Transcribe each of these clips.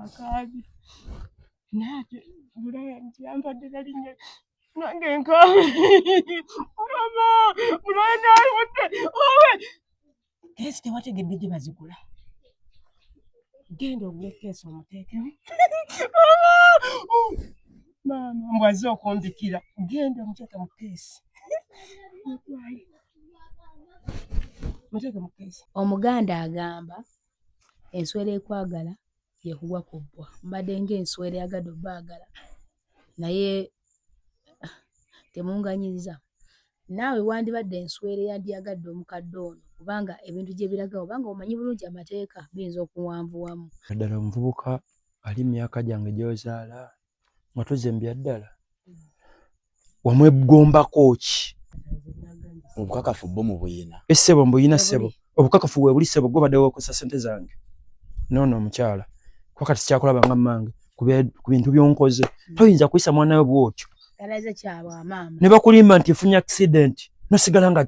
Akabi. Nate bulenzi yambadde nalinnya nange nkabi. Mama, mulwana aludde. Owe. Kesi tewategedde gye bazigula. Genda ogule kesi omuteekemu. Mama, mbwaze okunzikira. Genda omuteeke mu kesi. Muteeke mu kesi. Omuganda agamba enswera ekwagala yekugwa ku bbwa. Mbadde ng'enswera eyagadde obbaagala naye temunganyiriza. Naawe wandibadde enswera eyandyagadde omukadde ono kubanga ebintu gye biragawo kubanga omanyi bulungi amateeka biyinza okuwanvuwamu. Ddala omuvubuka ali myaka gyange gy'ozaala nga tuzembya ddala wamwegombako ki? Obukakafu bwo mu buyina. Essebo mbuyina ssebo. Obukakafu bwe buli ssebo gwe badde weekosa ssente zange. Noono omukyala. Kuba kati sikyakulaba nga mmange ku bintu by'onkoze. Toyinza kuyisa mwana we bw'otyo. Kalaze kyabwa maama. Ne bakulimba nti efunye accident. Nosigala nga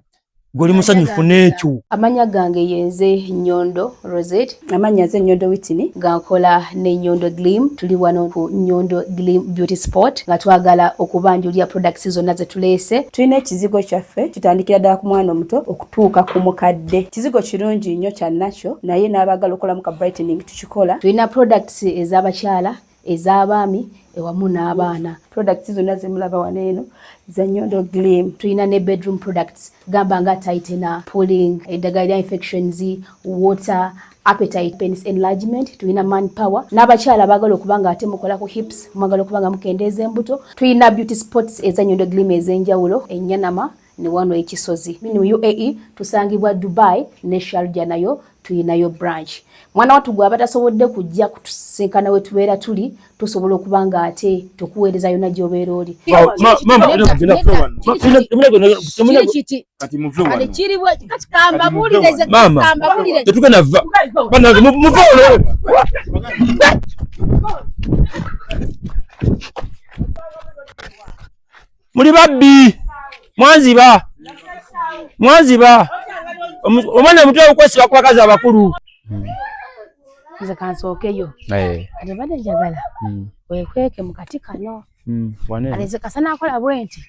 goli musanyufu n'ekyo. Amanya gange yenze Nyondo Rosette. Amanya ze Nyondo Whitney. Gankola ne Nyondo Glim. Tuli wano ku Nyondo Glim Beauty Sport. Nga twagala okubanjulira products zonna ze tuleese. Tulina ekizigo kyaffe kitandikira ddala ku mwana omuto okutuuka ku mukadde. Kizigo kirungi nnyo kya nakyo naye n'abaagala okolamu ka brightening tukikola. Tulina products ez'abakyala, ez'abaami, ewamu n'abaana. Products zonna ze mulaba wano eno za Nyondo Glim. Tulina ne bedroom products gamba nga tightener, pulling, eddagala infections, water, appetite, penis enlargement. Tulina manpower. N'abakyala baagala okuba nga ate mukola ku hips, mwagala okuba nga mukendeeza embuto. Tulina beauty spots eza Nyondo Glim ez'enjawulo, Enyanama ne wano ekisozi. Mu UAE tusangibwa Dubai ne Sharjah nayo tulinayo branch. Mwana watu gwe abatasobodde kujja kutusinkana we tubeera tuli tusobola okuba nga ate tukuweereza yonna gy'obeera oli. Muli babbi mwanziba omwana omuto okwesiba ku bakazi abakulu. Nze kansookeyo. Ate badde njagala weekweke mu kati kano. Aleze kasana akola bwenti.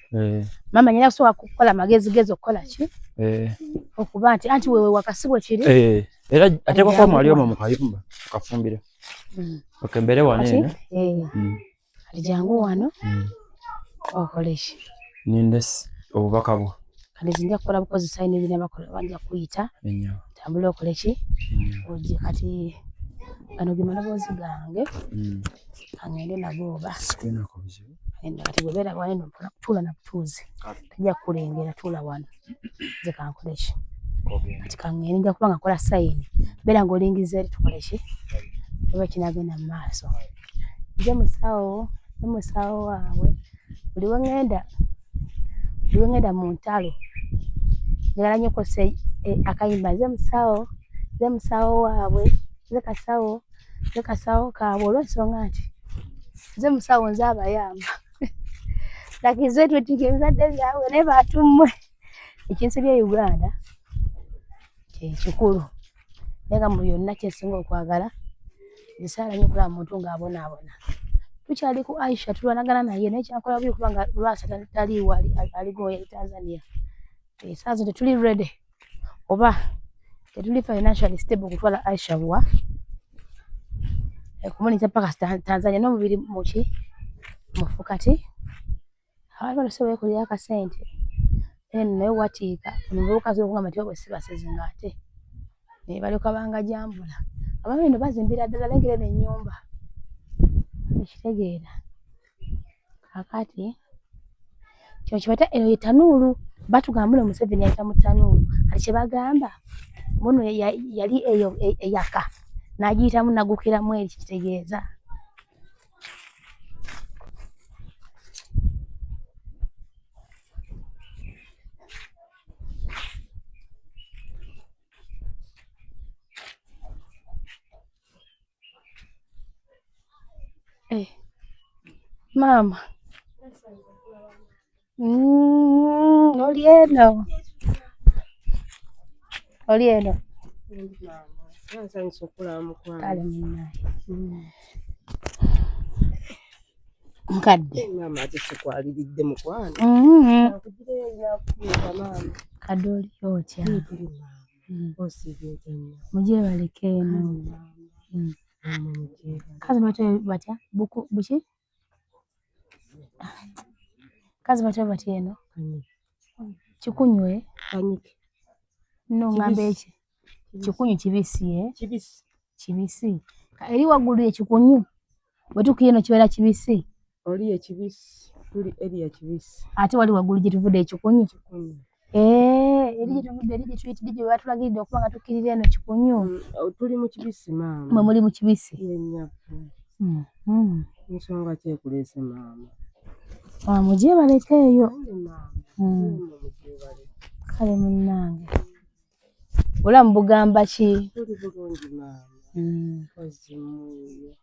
Mama nyina kusobola kukola magezi okukola ki? Okuba nti anti wewe wakasibwe kiri? Era ate kwa mwali omu mu kayumba kafumbire. Okembere wane. Ali jangu wano. Okoleshi. Nindes obubaka bwo. Kale nja kukola bukozi sayini bina bakola banja kuyita. Tambula okoleshi. Oje kati bano ge malabozi gange. Angende nagoba. Sikuina ko bizibu. Enda kati bwebera wano mpona kutula na butuzi. Tajja kulengera tula wano. Ze kankoleshi. Kati kangende nja kubanga kola sayini. Bera ngolingiza eri tukoleshi. Oba kinagenda mu maaso. Je musawo wawe. Buli wengenda mu ntalo. Njagala nnyo kose akayimba ze musawo waabwe. Ze kasawo kaabwe olw'ensonga nti ze musawo nze abayamba. Lakize twetikebizadde byawe ne batummwe. Ekinsibye Uganda kikulu. Nega mu byonna kyesinga okwagala. Nsaala nnyo okulaba muntu ng'abonaabona. Tukyali ku Aisha tulwanagana naye nekyakola buli kubanga lwasa tali wali aligoya Tanzania. Saazo tetuli ready oba tetuli financially stable kutwala Aisha bwa kumuniza paka Tanzania no mubiri muki mufukati abantu basoboye kulya akasente naye watika omuvubuka zo kunga matyo bwe sibasezinga ate ne bali kabanga jambula ababino bazimbira ddala lengere n'ennyumba ekitegeera akati kyo kibata eyo tanuulu batugambula Museveni ayita mu tanuulu ali kye bagamba muno yali eyo eyaka n'agiyitamu nagukiramu eri kitegeeza Mama. Olieno. Nsanyusa okulaba mukwano. Kale munnaye. Mukadde. Maama ate sikwaliridde mukwano. Nakugireyo nakubiika maama. Kadoli otya. Tuli maama. Osiibye nnyo. Mujebaleke eno. Kazi batya buki? Kazi batya eno? Kikunywe? Kanyike. No ngambe eki. Kikunyu kibisi Kibisi. Eri waggulu ekikunyu. Bwe tukira eno kibeera kibisi. Oli ekibisi. Tuli eri ekibisi. Ate wali waggulu gye tuvudde ekikunyu. Eri gye tuvudde eri gye tuyitidde gye batulagiridde okuba nga tukkirira eno kikunyu. Tuli mu kibisi maama. Mwe muli mu kibisi. Yennyaffe. Nsonga ki ekuleese maama? Mujebaleke eyo. Mujebaleke. Kale munnange. Bulamu bugamba ki? Tuli bulungi maama. Ozimuyo.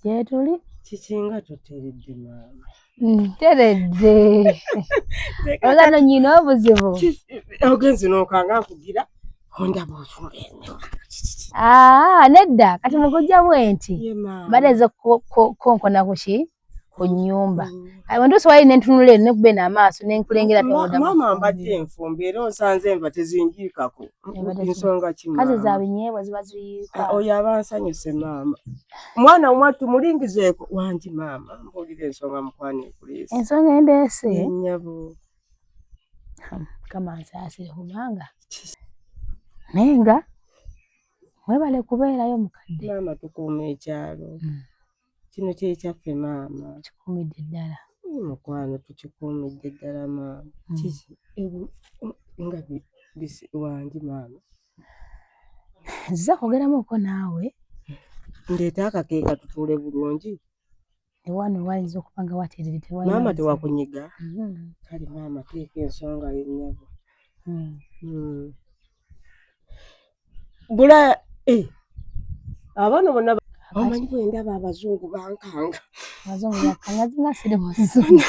Gye tuli? Kikinga tuteredde maama. Teredde. Olano nyina obuzibu. Ogenzi n'okanga nkugira ondaba osumbeene. Nedda kati mukujja bwenti. Ye maama. Badeze konkona kuki? Ku nnyumba. Abantu swali nentunule ne kubena amaaso nenkulengera tomoda. Maama mbadde enfumbi era onsanze enva tezinjiikako. Ensonga ki maama? Kazi za binyeebwa ziba ziyiika. Oyo aba nsanyuse maama. Mwana omwattu mulingizeeko wangi maama. Mbuulira ensonga mukwano ekuleese. Ensonga endeese? Yennyabo. Kama nsaasire kubanga. Nenga mwebale kubeerayo mukadde. Maama tukuuma ekyalo. Kino kyekyaffe maama. Kikuumidde ddala. Mukwano tukikuumidde ddala maama. Nga bisi wangi maama. Nziza kwogeramuko naawe. Ndeeta akakeeka tutuule bulungi. Ewano wayinza okuba nga wateeredde tewayinza. Maama tewakunyiga? Kale maama teeka ensonga yennyabo. Bula abaana bonna omanyi bwe ndaba abazungu bankanga. Abazungu bankanga zinga siri muzungu.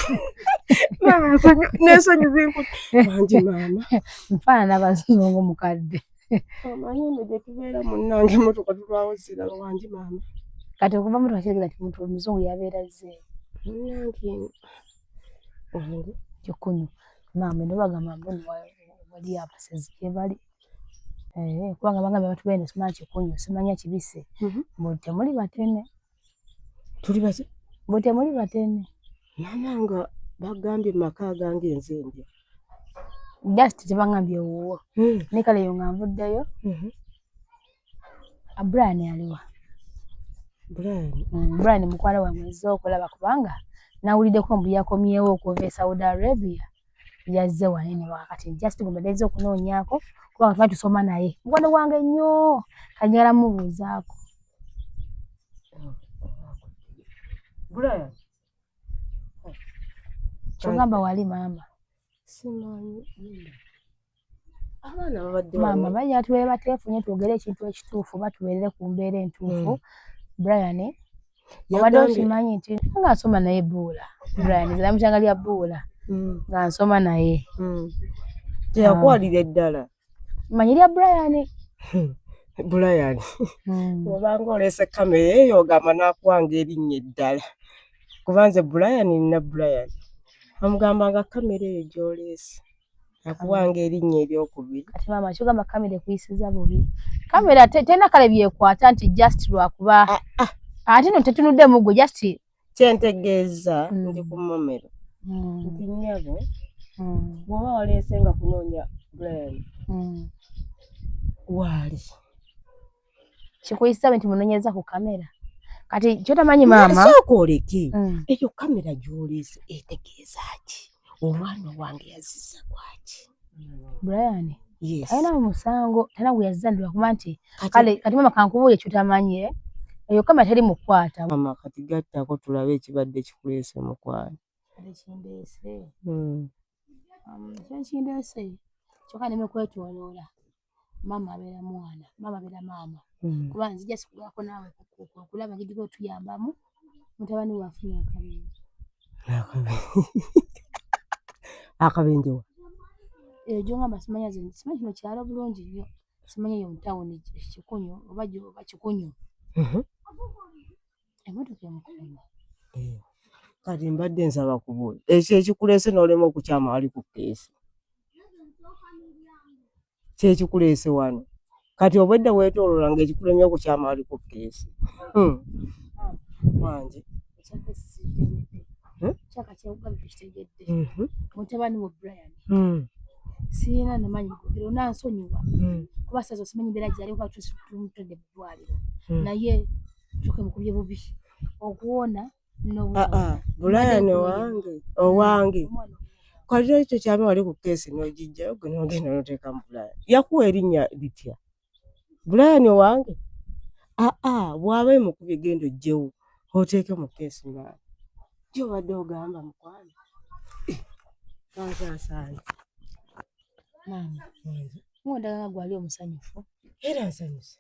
Maama n'ensonyi zinkutte. Wangi maama. Nfaanana abazungu mukadde. Omanyi eno gye tubeera munnange emmotoka tulwawo zirala wangi maama. Kati okuva mu twakiragala nti muntu omuzungu yabeera zze. Munnange wangi Kikunyu. Maama eno bagamba mboni wali abasezi gye bali. Kubanga bagambye abantu bene simanya kikunyu, simanya kibisi. Mbu temuli batene. Tuli basi? Mbu temuli batene. Maama nga bagambye maka gange nze ndya. Just tebangambye wuwo. Ne kale yo nga nvuddeyo. Brian aliwa. Brian mukwala wange nzze okulaba kubanga nawuliddeko mbu yakomyewo okuva e Saudi Arabia. Yazze wanene wakati just gumedeze okunoonyako kubanga twali tusoma naye. Mukwano wange nnyo kanyala mubuuzaako. Brian. Kyogamba wali maama. Simanyi. Abaana babadde maama bajja tubeere bateefunye twogere ekintu ekituufu batubeerere ku mbeera entuufu. Brian obadde okimanyi nti nga nsoma naye Buula. Brian zira mukyanga lya Buula nga nsoma naye. Teyakwalira eddala. Manyi lya Brian. Brian. Obanga oleese kamera eyo ogamba nakuwanga erinnya eddala. Kuba nze Brian nina Brian. Amugamba nga kamera eyo gy'oleese. Nakuwanga erinnya eryokubiri. Kati maama kyogamba kamera ekuyisiza bubi. Kamera tena kale byekwata nti just lwakuba. Ate no tetunudde muggo just kyentegeeza ndi ku momero. Nti nnyabo bw'oba waleese nga kunoonya Brian. Waali. Kikuyisa nti munoonyeza ku kamera. Kati kyotamanyi maama. Sooka oleke. Eyo kamera gy'oleese etegeeza ki? Omwana wange yazizza kwaki? Brian. Yes. Ayina omusango tena gwe yazizza ndi lwakuba nti kati maama kankubuulye kyotamanyi eyo kamera teri mukwata. Maama kati gattako tulabe ekibadde kikuleese mukwano. Kindeese. Kindeese. Kyokka neme kwetoloola. Maama abeera mwana. Maama abeera maama. Kuba nzija sikugako naawe okulaba engeri gy'otuyambamu mutabani waffe akabenje. Akabenje wa? Gyongamba simanya kino kyalo bulungi nnyo. simanyi mu town Kikunyu oba Kikunyu. Emmotoka emukunye. Kati mbadde nsaba kubuuza ekyo ekikuleese n'olema okukyama wali ku keesi kyekikuleese wano kati obwedda weetooloola ng'ekikulemye okukyama wali ku keesi wange Chaka kyawugambye tukitegedde. Mutabani wa Brian. Sirina namanyi gogero nansonyiwa. Kuba sazo simanyi mbeera gyali kuba tumutadde mu ddwaliro. Naye tuke mukubye bubi. Okuwona n'obuwona. Brian owange. Kati ekyo kyama wali ku keesi n'ogijjayo gwe n'ogenda n'oteeka mu Brian. Yakuwa erinnya litya? Brian owange? Bw'aba emukubye genda oggyewo oteeke mu keesi nawe. Gy'obadde ogamba mukwano. Kansaasaanye. Maama. Mwondagala gwali omusanyufu. Era nsanyuse.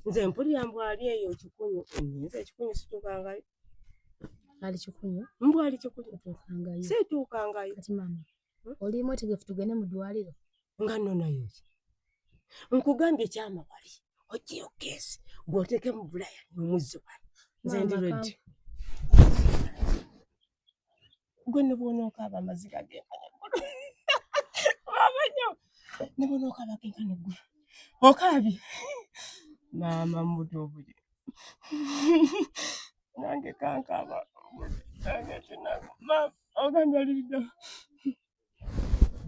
Nze mpulira mbw ali eyo Kikunyu. Nze Kikunyu situukangayo. Ali Kikunyu? Mbw ali Kikunyu. Tuukangayo. Situukangayo. Kati maama, oli mwetegefu tugende mu ddwaliro? Nga nno nayo ki? Nkugambye kyama wali. Oggyeyo keesi. Gw'oteeke mu Brian omuzze wali. Nze ndi ready. Gwe ne bw'onookaaba amaziga genkana eggulu. Maama nnyo. Ne bw'onookaaba genkana eggulu. Okaabye. Maama mutuufu gye. Nange kankaaba. Nange kinago. Maama ogambye olidda.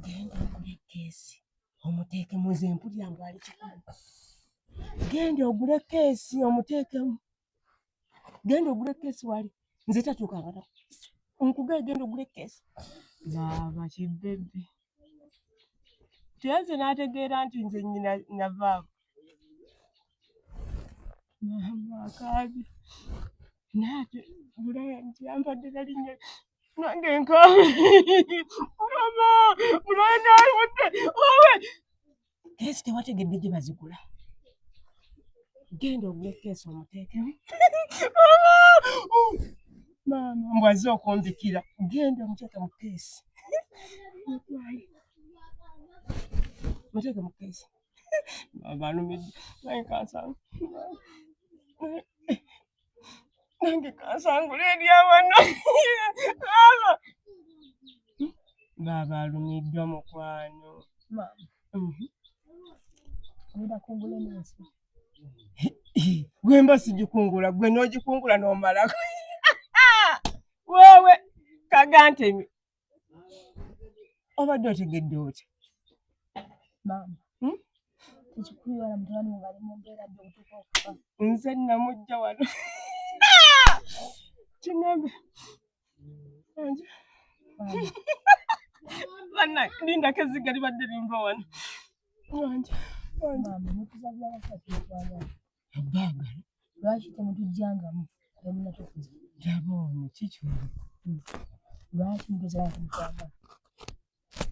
Genda ogule keesi. Omuteeke muze mpulira mbw ali Kikunyu. Genda ogule keesi omuteekemu. Genda ogule keesi wali. Nze tatuukanga nako. Nkugaye genda ogule keesi. Baaba kibebbe. Tuyaze n'ategeera nti nze nnyina navaamu. Maama akaabye. Naate Brian yampadde na linnya nange nkaabe. Maama Brian alibudde. Keesi tewategedde gye bazigula. Genda ogule keesi omuteekemu. Maama mbw azze okunzikira. Genda omuteeke mu keesi. Muteeke mu keesi. Maama alumidde. Nange kansanga. Nange kansangula eri awano. Maama. Baaba alumiddwa mukwano. Maama. Ogenda kungula ensi. Gwe mba sigikungula gwe n'ogikungula n'omalako. Wewe kagantemi. Obadde otegedde otya? Maama. Ekikuyora mutabani wange ali mu mbeera gy'okutuuka okufa. Nze namujja wano. Kiŋŋambe. Wange. Bannange lindako ezziga libadde limva wano. Wange. Maama mutuzabya basatu mukwagala. Abaagala. Lwaki temutujjangamu temunatukuza? Jaboonye kikyoli. Lwaki mutuzabya mukwagala?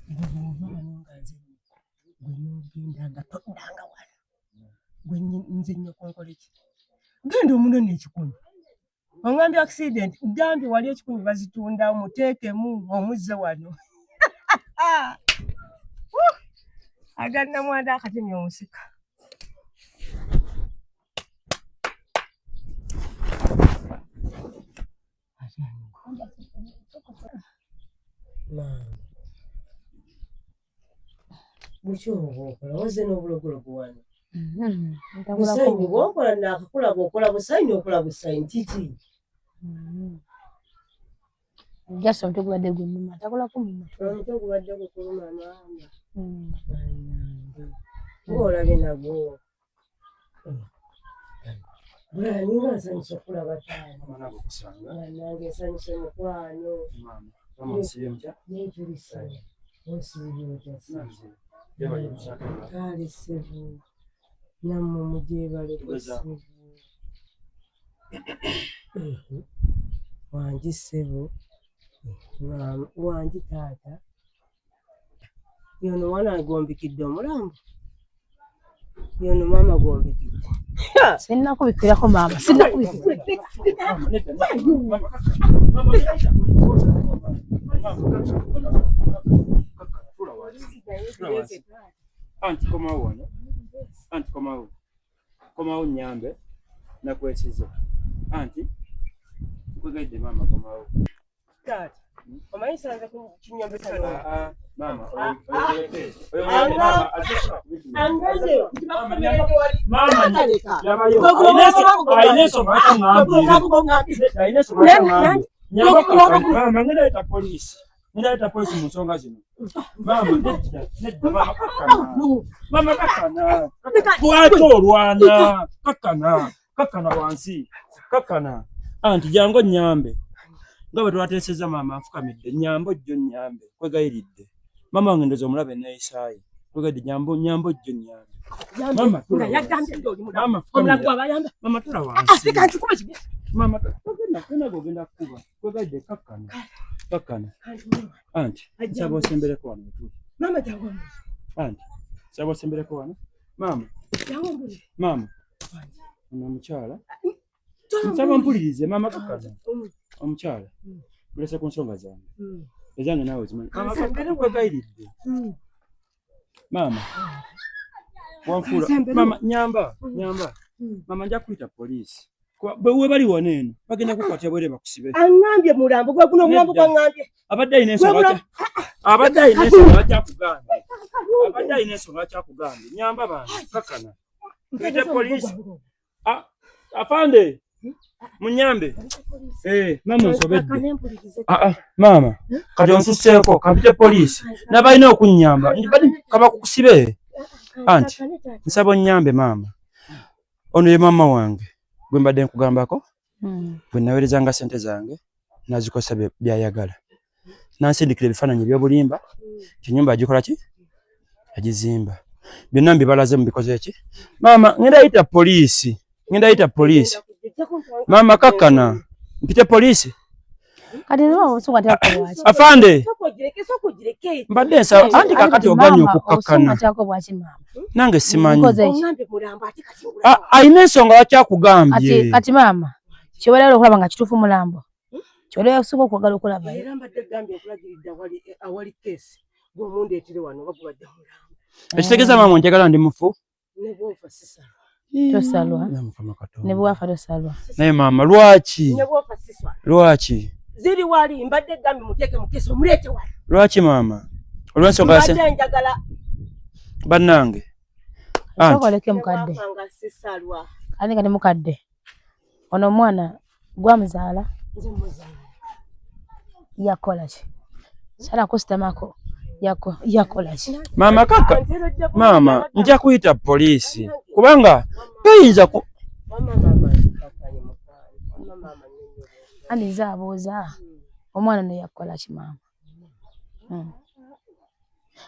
Gwe bw'ova wano nga nze gwe n'ogenda nga toddanga wano. Gwe nze nnyo konkola ki? Genda omunone Ekikunyu. Ongambye accident. Gambye wali Ekikunyu bazitunda muteekemu omuzze wano. Aganda mwanda akatemya omusika. Bukyoba okola wazze n'obulogologo wano. Busayini bw'okola naakakula bw'okola busayini okola busayini kiki? Just omutwe gubadde gunnuma takolako muno. Omutwe gubadde gukuluma maama. Ng'olabye nagwo. Brian nga nsanyusa okulaba taata. Nange nsanyusa mukwano. Neetulisa. Osiibye otya? Kale ssebo. Nammwe mujeebaleko ssebo. Wangi ssebo. Wangi taata. Yono wana gombikidde omulambo. Yono maama gombikidde. Sinnakubikirako maama. Sinnakubikirako. Anti komawo. Anti komawo. Komawo nyambe na kwesizo. Anti kwegede mama komawo. Tata. Omaisa nza kunyambe sana. Mama. Angaze. Mama. Aineso mata ngambi. Mama ngenda polisi. Nenda polisi musonga zino. Mama mama kakana. Bwato rwana. Kakana wansi. Kakana. Anti jango nyambe. Ngaba twateseza mama afukamidde nyambo jjo nyambe kwegayiridde mama wange ndozo mulabe naisayi kwegadi nyambo jjo nyambe mama yagambye ndoli mama omulago abayamba mama tula wansi afika nchukuma kibi mama gogenda kuba kwegadde kakana anti sabo sembere ko wano tu mama jango anti sabo sembere ko wano mama jango mbuli mama mukyala nsaba mpulirize mama kakana omukyala mulese ku nsonga zange ezange naawe zimanyi mama kwegayiridde mama wanfula mama nyamba mama nja kuyita polisi bwe bali wano eno bagenda kukwatya bwere bakusibe angambye mulambo gwe guno mulambo gwangambye abadde ayina ensonga kyakugambye nyamba bantu kakana kuyita polisi afande munyambe mama nsobedde mama kati onsuseeko kampite polisi nabalina okunyamba kaba kukusibe anti nsaba onyambe mama ono ye mama wange gwe mbadde nkugambako bwe naweerezanga sente zange nazikosa byayagala nansindikira ebifaananyi ebyobulimba kinyumba agikola ki agizimba byonna mbibalaze mubikoze ki mama ngenda yita polisi mama kakana mpite polisi kati ndio usonga tako bwachi afande sokugireke mbadde nsa anti kakati oganye okukakana usonga tako bwachi mama nange simanyi ongambye mulambo ati kati ayina ensonga wakyakugambye kati mama kiwalalo okulaba nga kituufu mulambo kiwalalo yakusobola okwagala okulaba era mbadde gambye okulagiridde awali kesi gwomundeetire wano bagubadde mulambo ekitegeeza mama njagala ndi mufu nebwofa sisa tosalwa nebwafa tosalwa naye mama lwaki nebwofa sisa lwaki ziri wali mbadde gambye muteeke mu kesi omulete wali lwaki mama olw'ensonga yase mbadde njagala bannange sokoleke mukadde sisalwa ani kati mukadde ono omwana gwamuzaala nze muzaala yakola ki sala kusitamako yakola ki mama kaka mama nja kuyita polisi kubanga toyinza ku ani zaabuuza omwana ne yakola ki mama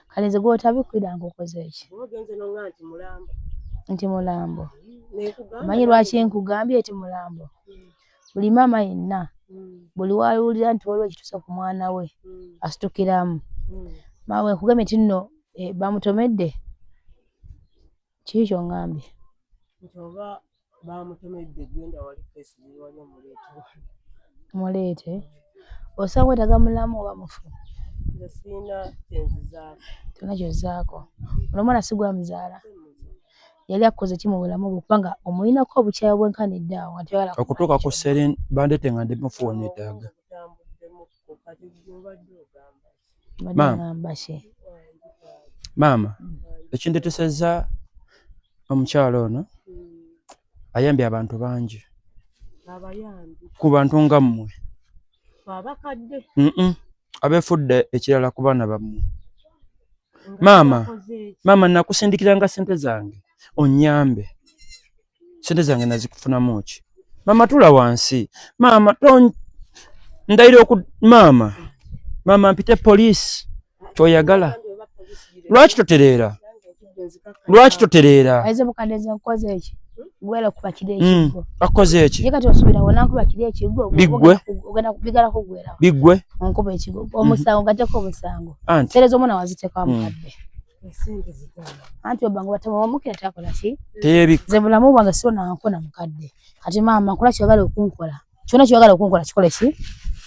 kale nze gw'otabikwiranga okoze eki nti mulambo manyi lwaki nkugambye eti mulambo buli maama yenna buli wawulira nti waliwo ekituusa ku mwana we asitukiramu maawe nkugambye nti nno bamutomedde kiki kyongambye nti oba bamutomedde genda wali kesi wali muleete osaba kwetaaga mulamu oba mufu nze sirina kyenzizaako tolina kyozzaako ono omwana si gwamuzaala yali akoze ki mu bulamu bwe kubanga omulinako obukyayi bwenkanidde awo nga toyagala okutuuka ku seri bandete nga ndi mufu wonetaaga maama ekindeetesezza omukyalo ono ayambye abantu bangi ku bantu nga mmwe abeefudde ekirala ku baana bammwe maama nakusindikiranga sente zange onyambe sente zange nazikufunamu ki maama tula wansi maama ndayira maama mpite polisi kyoyagala lwaki totereera aize mukadde nkoze eki gwera kubakira ekigo akoze eki yekati osubira wona kubakira ekigo bigwe ogenda kubigala kugwera bigwe onkuba ekigo omusango gateko omusango terezo mwana waziteka mukadde anti obango batama omukira takola ki tebika ze bulamu bwange sio nankona mukadde kati maama kola kyogala okunkola kyona kyogala okunkola kikole ki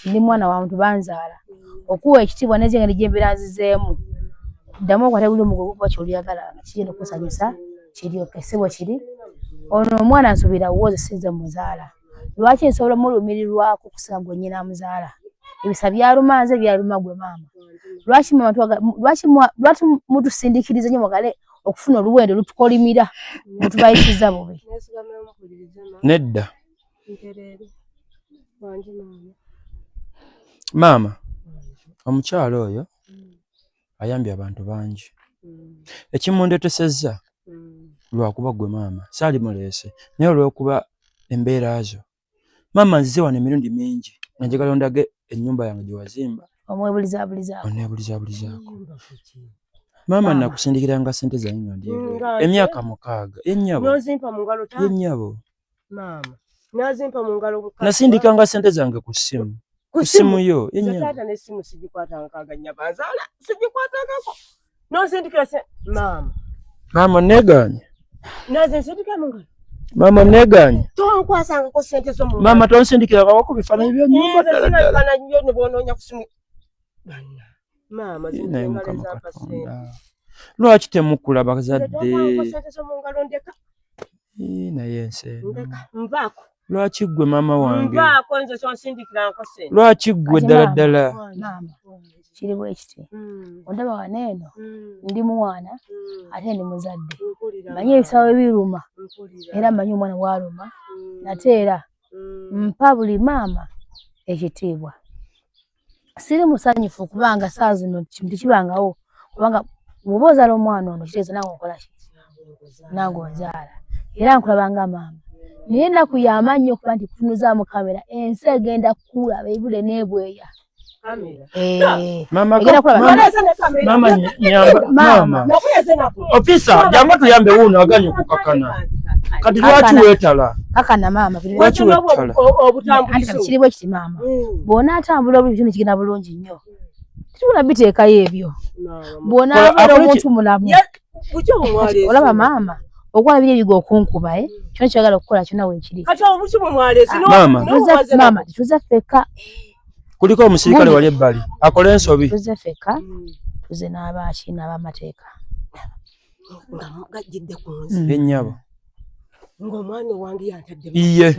ndi mwana wa muntu banzaala okuwa ekitibwa neze ngeri jemberanzizeemu ddamu okwate guli omugogo kuba ky'oliyagala kigenda okusanyusa kiryoke sebo kiri ono omwana nsubira wooze sinze muzaala lwaki nsobola mulumirirwako okusinga gwe nnyina amuzaala ebisa byaluma nze byaluma gwe maama lwaki mutusindikiriza nnyo mwagale okufuna oluwendo lutukolimira lutubayisiza bubi nedda maama omukyalo oyo ayambye abantu bangi ekimundetesezza lwakuba gwe maama saali muleese naye olw'okuba embeera zo maama nzize wano emirundi mingi nanjagala ondage ennyumba yange gye wazimba oneebulizabulizaako maama nakusindikiranga ssente zange nga ndyebeera emyaka 6 yennyabo nasindikanga ssente zange ku ssimu yo yennyabo n'essimu sigikwatanga nnyabazaala sigikwatangako n'osindikira maama neganye naze nsindikira mu ngalo mama neganye tonkwasangako ssente zo mu mama tonsindikiranga wako bifaananyi by'ennyumba ddala bifaananyi byo ne bw'onoonya ku ssimu maama lwaki temukula bazadde naye ensi nvaako lwaki ggwe maama wange nvaako nze kyonsindikirangako ssente lwaki ggwe ddala ddala kiri bwe kiti ondaba waneeno ndi muwana ate ndi muzadde manyi ebisawo ebiruma era manyi omwana bwaluma nate era mpa buli maama ekitiibwa siri musanyufu kubanga saa zino kintu kibangawo kubanga bw'oba ozaala omwana ono kitegeeza nange okola ki nange onzaala era nkulabanga maama naye ennaku y'amaanyi okuba nti kutunuzaamu kamera ensi egenda kukulaba ebule n'ebweya opisa jangu tuyambe wuno aganye okukakana kati lwaki weetala kakana maama lwaki weetala kiri bwe kiti maama bw'onaatambula buli kitundu kigenda bulungi nnyo titubula biteekayo ebyo bw'onaabeera omuntu mulamu olaba maama okwala biri ebiga okunkuba kyona kyagala okukola kyona weekiri maama tituze ffeka kuliko omusirikale wali ebbali akola ensobi tuze ffeka tuze n'abaaki n'abamateeka nga gajjidde ku nsi ennyabo ng'omwana wange yantadde iye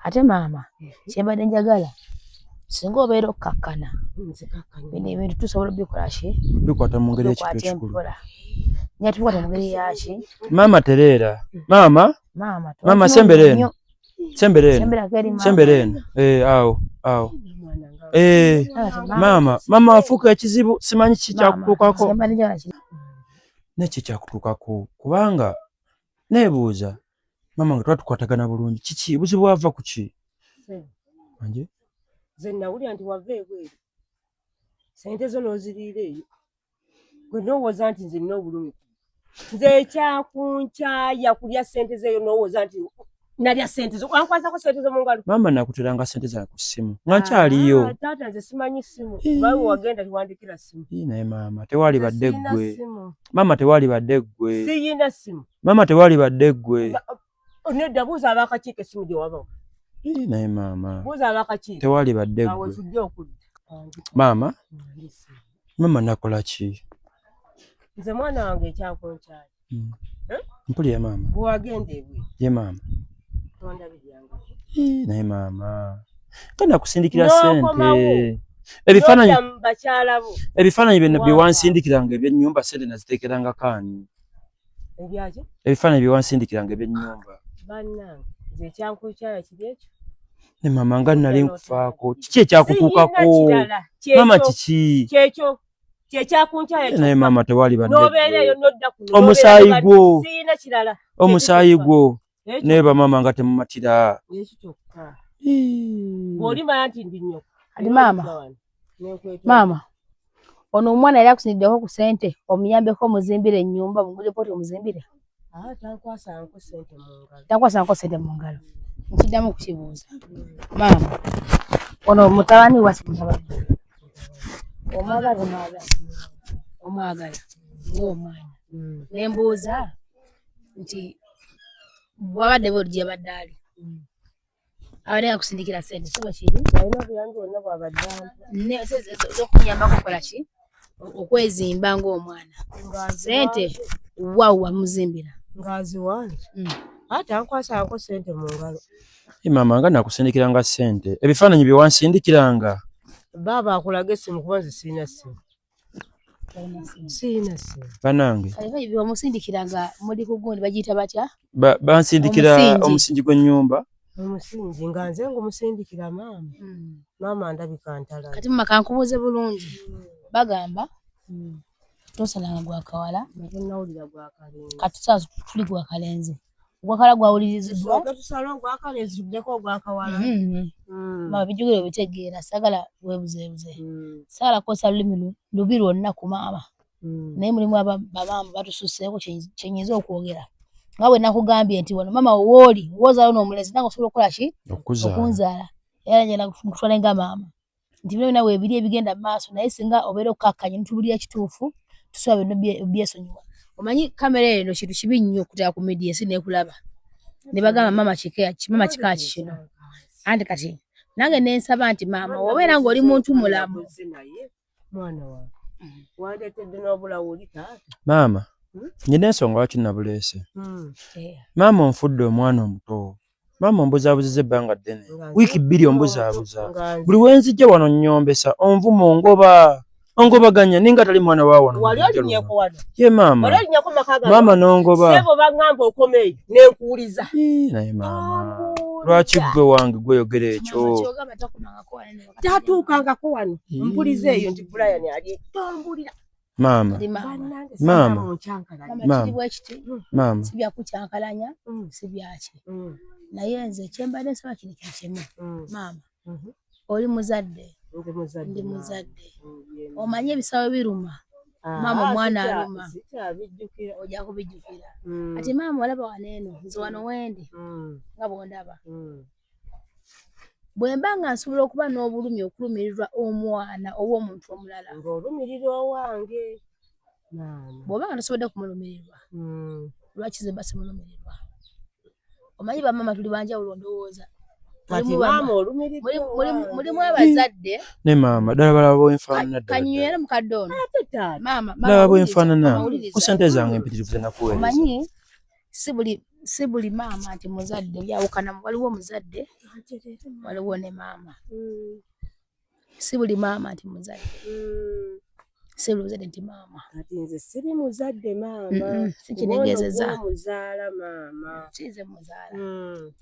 ate maama kyembadde njagala singa obeera okkakkana bino ebintu tusobola obikola ki bikwata mu ngeri ekikulu ekikulu nya tubikwata mu ngeri yaki maama tereera maama sembereno awo maama wafuuka ekizibu simanyi kikyakutuukako nekyo kyakutuukako kubanga neebuuza maama nga twatukwatagana bulungi kiki buzibu bwava ku ki anje nze nawulira nti wava ebweru sente zo n'oziriira eyo gwe n'owooza nti nze nina obulumi nze ekyakunkyaya kulya sente zeeyo n'owooza nti nalya sente zo wankwasako sente zo mu ngalo maama nakuteranga sente zange ku ssimu nga nkyaliyo taata nze simanyi ssimu bawe wagenda tiwandikira ssimu naye maama tewali badde ggwe maama tewali badde ggwe siyina ssimu maama tewali badde ggwe nedda buuza abakakiiko essimu gye wabawo naye maama buuza abakakiiko tewali badde ggwe maama nakola ki nze mwana wange ekyakunkyaya mpulira maama bwewagenda ebweru ye maama tondabiryange naye maama kanakusindikira sente ebifaananyi byonna byewansindikiranga eby'ennyumba sente naziteekeranga kaani ebifaananyi byewansindikiranga eby'ennyumba bannange nze ekyankunkyaya kiri ekyo ne maama nga nali nkufaako kiki ekyakutuukako maama kiki kyekyo kyekyakunkyaya naye maama tewali badde n'obeereeyo n'odda kuno omusaayi gwo siina kirala omusaayi gwo naye bamaama nga temumatira ekyo kyokka bw'olimanya nti ndi nnyo ati maama ono omwana yali akusindiddeko ku ssente omuyambeko omuzimbire ennyumba mugule poti omuzimbire tankwasangako ssente mu ngalo nkiddamu kukibuuza maama ono mutabani wasimabadde omwagala ng'omwana nembuuza nti bwabadde bwolugye badde ali abadde akusindikira ssente siba kiri zokunyambako kukola ki okwezimba ng'omwana sente wa muzimbira ngazi wange ate ankwasako sente mu ngalo mama nga nakusindikiranga sente ebifaananyi bye wansindikiranga baba akulaga essimu kuba nze sirina ssimu banange byomusindikiranga muli ku gundi bagiyita batya bansindikira omusingi gw'ennyumba omusingi nga nze ng'omusindikira maama ndabika ntala kati mama kankubuuze bulungi bagamba tosalanga gwa kawala nawulira gwa kalenzi kati sasa tuli gwa kalenzi gwa kawala gwawuliriziddwa tusala gwa kalenzi tuddeko gwa kawala mama bijjukire bitegeera sagala weebuzeebuze sagala kosa lulimi lubi lwonna ku maama naye mulimu bamaama batususseeko kyenyiza okwogera nga bwe nakugambye nti wano maama wooli woozaayo n'omulezi nange osobola okukola ki okunzaala era njala nkutwale nga maama nti bino bina weebiri ebigenda mu maaso naye singa obeera okkakkanye nitubulira ekituufu tusobola byonna byesonyiwa omanyi kamera eno kintu kibi nnyo okutera ku media si neekulaba ne bagamba maama kika kino anti kati nange nensaba nti maama obeera ng'oli muntu mulamu mwana wange wandeetedde n'obulawo oli taata maama nyina ensonga lwaki nabuleese maama onfudde omwana omuto maama ombuzaabuzizza ebbanga ddene wiiki 2 ombuzaabuza buli wenzijja wano nnyombesa onvuma ongobaganya ninga tali mwana wa wano wali olinyeko wano ye maama n'ongoba sebo bagamba okomeeyo nenkuwuliza naye maama lwaki gwe wange gweyogera ekyo tatuukangako wano mpuliza eyo nti Brian ali tambulira maama sibyakucyankalanya sibyaki naye nze kyembadde nsaba kino kimu maama oli muzadde ndi muzadde omanye ebisawo biruma maama omwana aluma ojja kubijjukira ati maama olaba waneeno nze wano wendi nga bw'ondaba bwe mba nga nsobola okuba n'obulumi okulumirirwa omwana oba omuntu omulala ng'olumirirwa owange bw'oba nga tosobodde kumulumirirwa lwaki ze mba simulumirirwa omanyi bamaama tuli banjawulo ndowooza mulimu abazadde ne maama ddala balaba bwenfaanana kanywera mukadde ono ddala bwenfaanana ku ssente zange empitirivu ze nakuweereza omanyi si buli maama nti muzadde byawukanamu waliwo omuzadde waliwo ne maama si buli maama nti muzadde si buli muzadde nti maama kati nze siri muzadde maama sikinegeezeza muzaala maama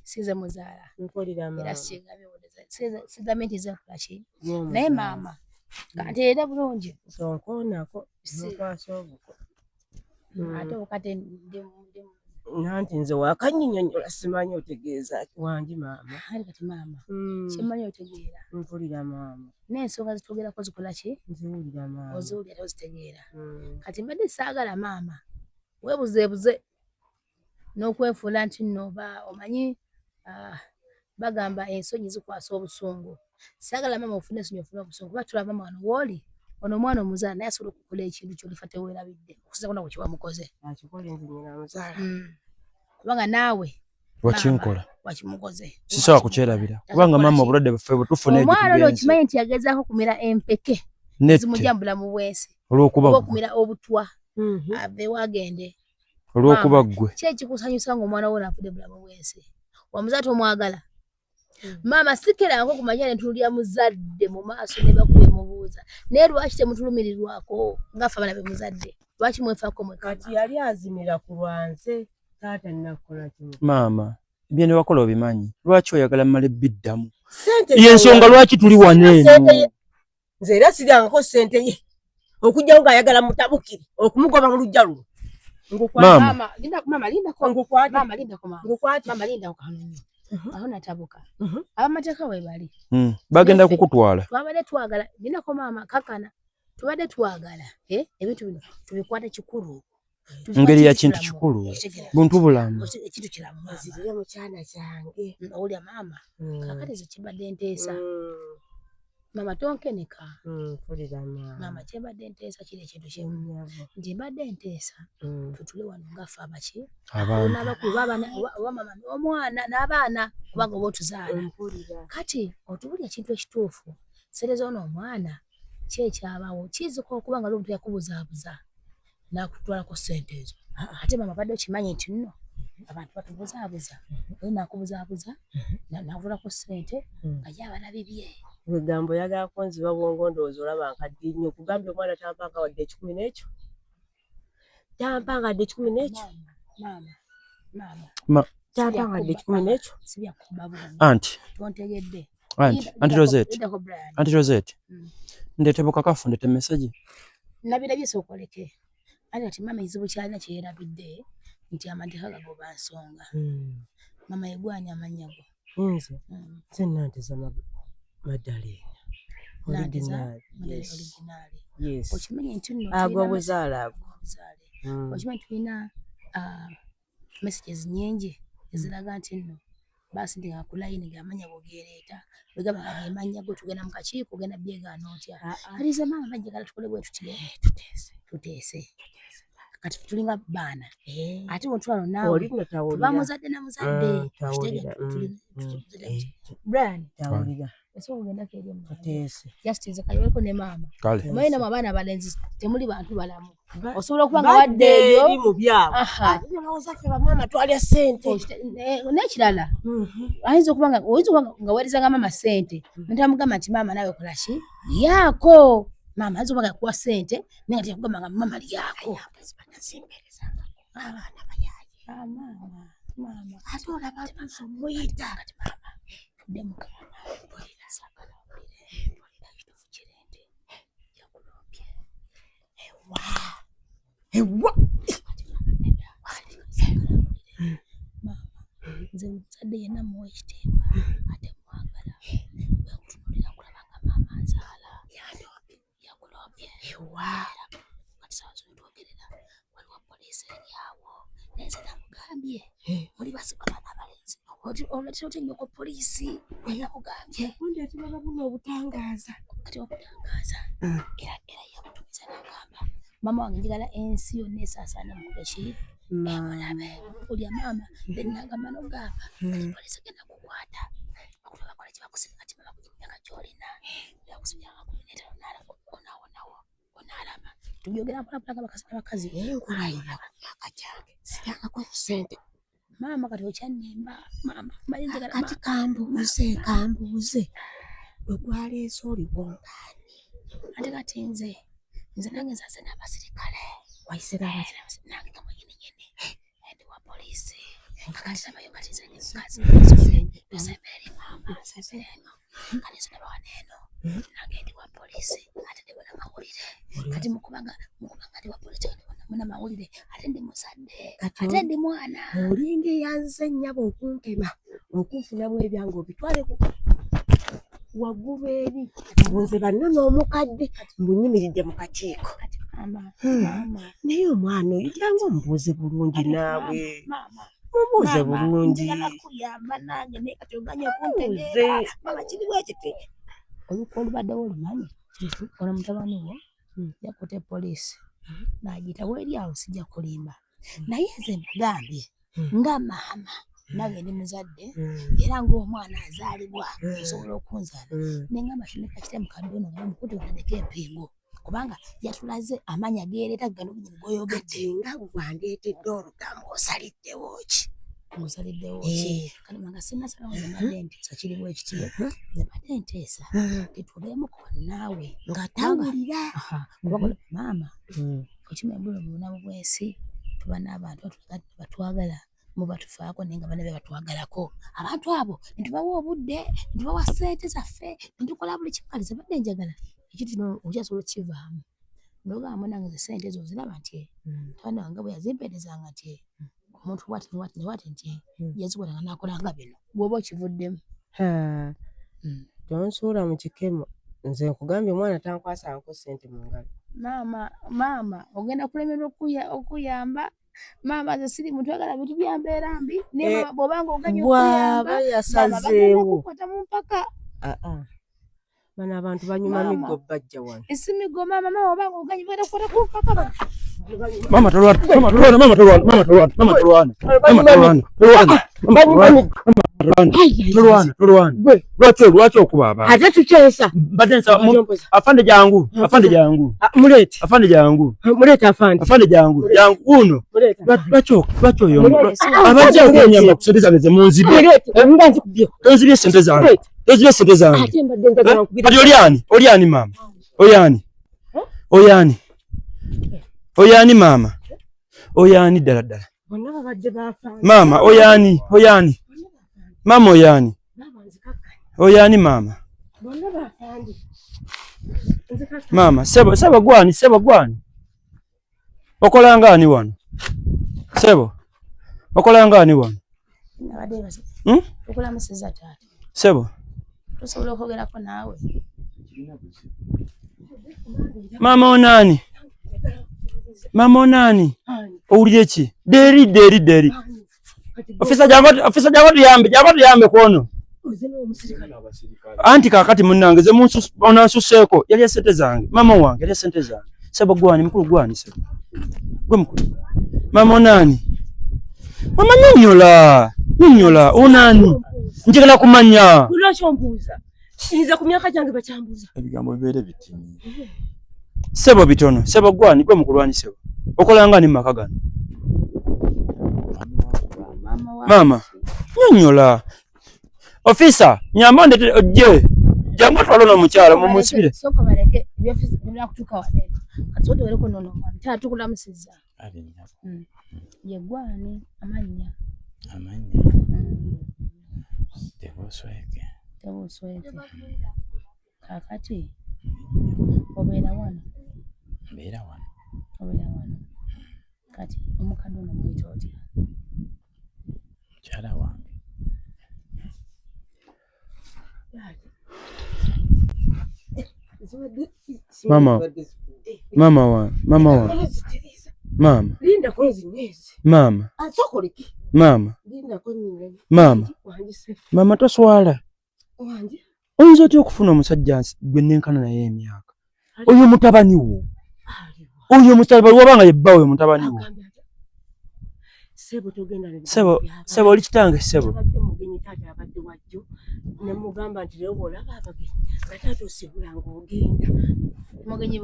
size muzaala nkolera era sigambye nti ze nkolaki naye maama kanteera bulungi sonkoonako nokwasa obuko ate obukate nanti nze wakanyinyonyola simanyi otegeeza wangi maama ali kati maama kimanyi otegeera mpulira maama n'ensonga zitwogerako zikola ki nziwulira maama oziwulira tozitegeera kati mbadde saagala maama weebuzeebuze n'okwefuula nti nno oba omanyi bagamba ensonyi zikwasa obusungu saagala maama ofune ensonyi ofune obusungu kuba tulaba maama wano wooli ono omwana omuzaala naye asobola okukola ekintu ky'olifa teweerabidde okusinza kuna bwe kiwamukoze akikola nze nyina muzaala kubanga naawe wakinkola wakimukoze sisobola kukyerabira kubanga maama obulwadde bwaffe bwe tufuna omwana ono okimanyi nti yagezaako kumira empeke zimujjambula mu bwensi olw'okumira obutwa ave wagende olw'okuba ggwe ki ekikusanyusa ng'omwana wo naafudde bulamu bwensi omuzaala tomwagala maama sikerangako kumanya nentunulira muzadde mu maaso ne bakube mubuuza naye lwaki temutulumirirwako ngaffe abana be muzadde lwaki mwefaako kati yali azimira ku lwanze taata nnakukola kimu maama bye ne wakola obimanyi lwaki oyagala mmale biddamu y'ensonga lwaki tuli waneeno nze era siryangako ssente ye okugjawo ng'ayagala mutabukire okumugoba mu lujja luno aho natabuka abamateeka we bali bagenda kukutwala twabadde twagala lindako maama kakana tubadde twagala ebintu bino tubikwate kikulu ngeri ya kintu kikulu buntu bulamu ekintu kiramu ziriyo mukyana kyange owulya maama kakati ze kibadde nteesa maama tonkeneka maama kyembadde nteesa kiri ekintu kimu nti mbadde nteesa tutule wano ngaffe abaki n'abakulu oba maama n'omwana n'abaana kubanga oba otuzaala kati otubulya ekintu ekituufu sereza ono omwana kyekyabawo kiyinza okuba nga omuntu yakubuzaabuza n'akutwalako ssente ezo ate mama badde okimanyi nti nno abantu batubuzaabuza oyo n'akubuzaabuza n'akutwalako ssente nga yabala bibye wegambo oyagala kunziba bwongo ndowooza olaba nkaddi nnyo kugambye omwana tampanga wadde 10 n'ekyo tampanga wadde 10 n'ekyo tampanga wadde 10 n'ekyo anti tontegedde Anti Rosette ndete bukakafu ndete message nabirabye sokoleke ati mama izibu kyalina kyerabidde nti amateeka gagoba nsonga mama yegwanya amanyago nze senanteza Madalena original yes okimenye nti nno agwa buzaala okimenye tulina messages nyingi eziraga nti nno basi ndi akulayini gamanyago gereeta bwegaba amanyago tugenda mu kakiiko genda byega notya alize mama bajjagala tukole bwe tuteese kati tulinga baana ate wotwalo nawe bamuzadde na muzadde Brian tawulira eso ugenda keri mu tuteese justice kayoko ne mama kale na abaana balenzi temuli bantu balamu osobola okuba nga waddeeyo mu byabo ate bawozaffe bamama twalya ssente n'ekirala ayinza okuba nga weerezanga mama ssente ntamugamba nti mama nawe kola ki lyako mama ayinza okuba nga yakuwa ssente naye nga tekugamba nga mama lyako abaana bayaye mama ate olaba muyita kati mama tudde mukama polira sakala polira kitufu kirende yakulombye ewa nze muzadde yenna muwa ekitiibwa ate mwagala bwekutunulira kulaba nga mama nzaala yakulombye kati sawa zotwogerera waliwo poliisi eryawo nenze namugambye muli basigala n'abalenzi olwatira otenyoko poliisi weyakugambye kundeetera buno obutangaaza kati okutangaza era yakutumiza nagamba mama wange njagala ensi yonna esaasaana mukuleki mulabe olya mama nenagamba nogamba kati poliisi genda kukwata okuba bakola kyebakusiba kati mama kunyaka gyolina yakusibyanga 15 onaawonawo onaalama tubyogera mpulapulanga bakazi enkulayira akajange sirangako ssente mama kati okyannemba mama bayinzagala kati kambuuze bwe gwaleese oli wongaani ate kati nze nange nzaze n'abasirikale wayise nange kamwenyininyini ndi wa polisi kakati sabayo kati nze nikazi tosembere mama nsembere kati nze nabawaneeno nange ndi wa polisi ate ndi bona mawulire kati mukubanga ndi wa polisi muna mawulire ate ndi muzadde ate ndi mwana olinga eyanze nnyabo okunkema okunfunamu ebyange obitwale waggulu eri bunze banno n'omukadde mbunyimiridde mu kakiiko naye omwana oyo jangu omubuuze bulungi naawe mubuuze bulungi olubaddewo olumanyi ono mutabani wo yakutte poliisi n'agiyita weeryawo sijja kulimba naye nze mbagambye nga maama nawe ndi muzadde era ng'omwana azaalibwa osobola okunzaala nengamba kinekakite mukaddono nga mukutte bataddeko empingo kubanga yatulaze amanya geereeta gano goyogedde nga gwandeetedde olugambo osaliddewo ki musaliddewo ki kati manga sinasalawo nze mbadde nteesa kiriwo ekitiyo nze mbadde nteesa titubeemuko naawe nga tawulira kubakola maama okimembula mu bunamu bw'ensi tuba n'abantu batwagala mubatufaako naye nga bana be batwagalako abantu abo nitubawa obudde nitubawa ssente zaffe nitukola buli kimalize badde njagala ekitino okyasobola okukivaamu nogamba nange ze ssente ezo oziraba nti tawana wange bwe yazimpeerezanga nti omuntu wati nti yazikolanga n'akolanga bino bw'oba okivuddemu tonsuula mu kikemo nze nkugambye omwana tankwasangako ssente mu ngalo maama ogenda kulemerwa okuyamba maama ze siri muntu ayagala bintu bya mbeera mbi naye bw'obanga oganya bwaba yasazeewo kukwata mu mpaka bano abantu banyuma miggo bajja wano esimigo maama obanga oganya bagenda kukwata ku mpaka mama tolwana Tulwana. Lwaki okuba abantu? Ate tukyesa. Badensa afande jangu. Mulete. Afande jangu. Mulete afande. Afande jangu. Jangu uno. Lwaki oyo. Abajja okunyamba kusenteza ngeze munzibe. Mulete. Mbanzi kubyo. Tonzibye sente zange. Tonzibye sente zange. Ate mbadde njagala nkubira. Kati Oliani mama. Oyani mama. Oyani ddala. Bonna babadde baafanga. Mama oyani. Mama oyani. Oyani mama. Bonna baafanga. Mama sebo gwani. Okola ngani wano? Sebo. Okola ngani wano? Nabadde basi. Okola museza taata. Sebo. Tusobola okwogerako naawe. Mama onani. Owulire ki? Deri. Ofisa jangu yambe kono. Anti kakati munnange ze onansuseeko yali esente zange. Mama wange yali esente zange. Sebo gwani mukulu gwani sebo. Gwe mukulu. Mama onani. Mama nyonyola onani. Njagala kumanya. Lwaki ombuuza? Nze ku myaka gyange bakyambuuza. Ebigambo bibeere bitini. Sebo bitono. Sebo gwani gwe mukulwani sebo. Okola ngani maka gano? Mama nyonyola. Ofisa nyamba ndete ojje. Jangu twalono mukyala mumusibire. Soko baleke byafisi bina kutuka wadene. Katoto wereko nono mami. Tata tukula musiza. Ye gwani amanya. Tebosweke. Kakati obeera wano. Kati omukadde ono mwita otya? Mukyala wange. Mama. Linda kozi nyezi. Mama. Asokoleki. Mama. Linda konyi. Mama toswala. Wanje. Oyinza otya okufuna omusajja gwe nenkana naye emyaka? Oyo mutabani wo. Oyo mutabani wabanga yebba oyo mutabani wo. Sebo togenda ne. Sebo oli kitange sebo. Abadde mugenyi taata abadde wajjo. Ne mugamba nti leo olaba abagenyi. Katato osibula ng'ogenda. Mugenyi